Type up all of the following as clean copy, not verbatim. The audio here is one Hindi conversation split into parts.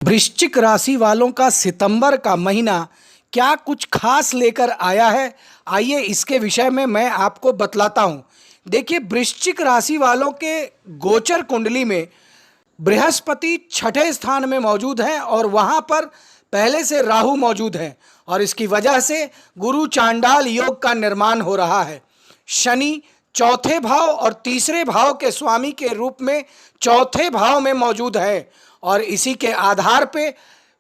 वृश्चिक राशि वालों का सितंबर का महीना क्या कुछ खास लेकर आया है? आइए इसके विषय में मैं आपको बतलाता हूं। देखिए, वृश्चिक राशि वालों के गोचर कुंडली में बृहस्पति छठे स्थान में मौजूद हैं और वहां पर पहले से राहु मौजूद हैं और इसकी वजह से गुरु चांडाल योग का निर्माण हो रहा है। शनि चौथे भाव और तीसरे भाव के स्वामी के रूप में चौथे भाव में मौजूद है और इसी के आधार पे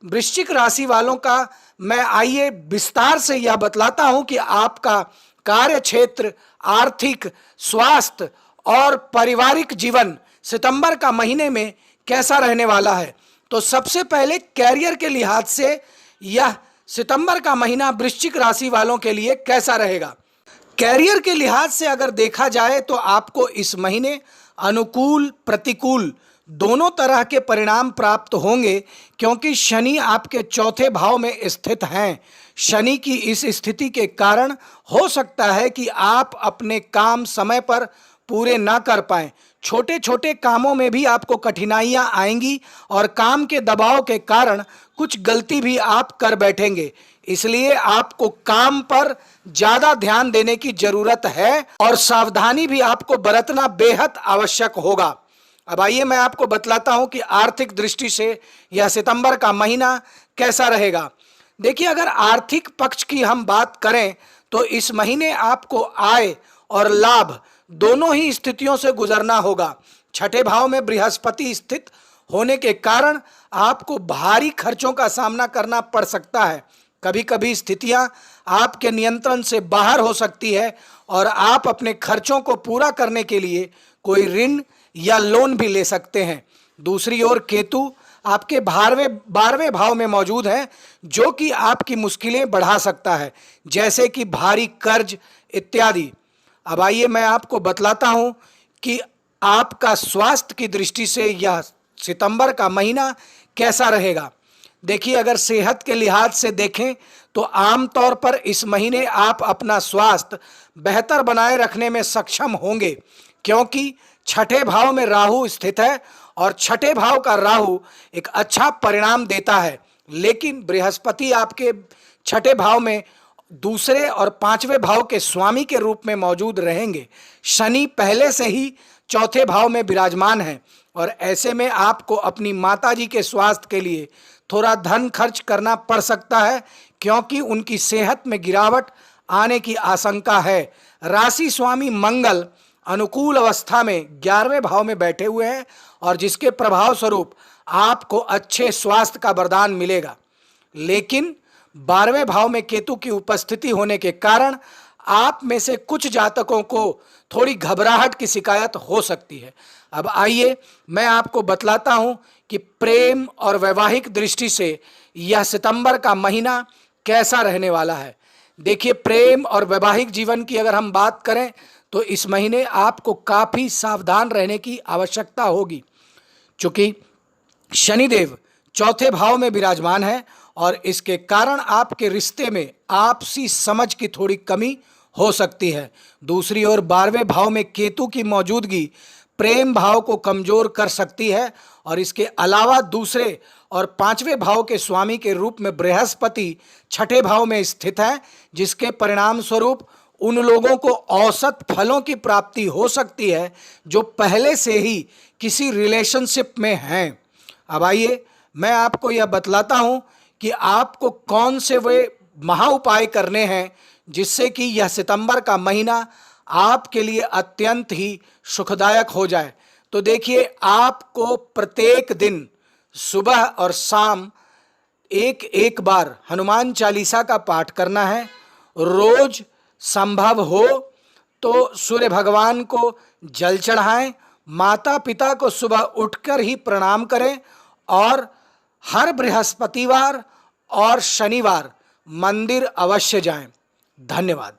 वृश्चिक राशि वालों का मैं आइए विस्तार से यह बतलाता हूं कि आपका कार्य क्षेत्र, आर्थिक, स्वास्थ्य और पारिवारिक जीवन सितंबर का महीने में कैसा रहने वाला है। तो सबसे पहले कैरियर के लिहाज से यह सितंबर का महीना वृश्चिक राशि वालों के लिए कैसा रहेगा। कैरियर के लिहाज से अगर देखा जाए तो आपको इस महीने अनुकूल प्रतिकूल दोनों तरह के परिणाम प्राप्त होंगे, क्योंकि शनि आपके चौथे भाव में स्थित हैं। शनि की इस स्थिति के कारण हो सकता है कि आप अपने काम समय पर पूरे ना कर पाएं। छोटे छोटे कामों में भी आपको कठिनाइयां आएंगी और काम के दबाव के कारण कुछ गलती भी आप कर बैठेंगे। इसलिए आपको काम पर ज़्यादा ध्यान देने की जरूरत है और सावधानी भी आपको बरतना बेहद आवश्यक होगा। अब आइए मैं आपको बतलाता हूं कि आर्थिक दृष्टि से यह सितंबर का महीना कैसा रहेगा। देखिए, अगर आर्थिक पक्ष की हम बात करें तो इस महीने आपको आय और लाभ दोनों ही स्थितियों से गुजरना होगा। छठे भाव में बृहस्पति स्थित होने के कारण आपको भारी खर्चों का सामना करना पड़ सकता है। कभी कभी स्थितियां आपके नियंत्रण से बाहर हो सकती है और आप अपने खर्चों को पूरा करने के लिए कोई ऋण या लोन भी ले सकते हैं। दूसरी ओर केतु आपके 12वें भाव में मौजूद है, जो कि आपकी मुश्किलें बढ़ा सकता है, जैसे कि भारी कर्ज इत्यादि। अब आइए मैं आपको बतलाता हूं कि आपका स्वास्थ्य की दृष्टि से यह सितंबर का महीना कैसा रहेगा। देखिए, अगर सेहत के लिहाज से देखें तो आमतौर पर इस महीने आप अपना स्वास्थ्य बेहतर बनाए रखने में सक्षम होंगे, क्योंकि छठे भाव में राहु स्थित है और छठे भाव का राहु एक अच्छा परिणाम देता है। लेकिन बृहस्पति आपके छठे भाव में दूसरे और पांचवें भाव के स्वामी के रूप में मौजूद रहेंगे। शनि पहले से ही चौथे भाव में विराजमान है और ऐसे में आपको अपनी माताजी के स्वास्थ्य के लिए थोड़ा धन खर्च करना पड़ सकता है, क्योंकि उनकी सेहत में गिरावट आने की आशंका है। राशि स्वामी मंगल अनुकूल अवस्था में 11वें भाव में बैठे हुए हैं और जिसके प्रभाव स्वरूप आपको अच्छे स्वास्थ्य का वरदान मिलेगा। लेकिन 12वें भाव में केतु की उपस्थिति होने के कारण आप में से कुछ जातकों को थोड़ी घबराहट की शिकायत हो सकती है। अब आइए मैं आपको बतलाता हूं कि प्रेम और वैवाहिक दृष्टि से यह सितंबर का महीना कैसा रहने वाला है। देखिए, प्रेम और वैवाहिक जीवन की अगर हम बात करें तो इस महीने आपको काफ़ी सावधान रहने की आवश्यकता होगी, क्योंकि शनिदेव चौथे भाव में विराजमान है और इसके कारण आपके रिश्ते में आपसी समझ की थोड़ी कमी हो सकती है। दूसरी ओर 12वें भाव में केतु की मौजूदगी प्रेम भाव को कमजोर कर सकती है और इसके अलावा दूसरे और पांचवें भाव के स्वामी के रूप में बृहस्पति छठे भाव में स्थित है, जिसके परिणाम स्वरूप उन लोगों को औसत फलों की प्राप्ति हो सकती है जो पहले से ही किसी रिलेशनशिप में हैं। अब आइए मैं आपको यह बतलाता हूं कि आपको कौन से वे महा उपाय करने हैं जिससे कि यह सितंबर का महीना आपके लिए अत्यंत ही सुखदायक हो जाए। तो देखिए, आपको प्रत्येक दिन सुबह और शाम एक बार हनुमान चालीसा का पाठ करना है। रोज संभव हो तो सूर्य भगवान को जल चढ़ाएं, माता पिता को सुबह उठकर ही प्रणाम करें और हर बृहस्पतिवार और शनिवार मंदिर अवश्य जाएं। धन्यवाद।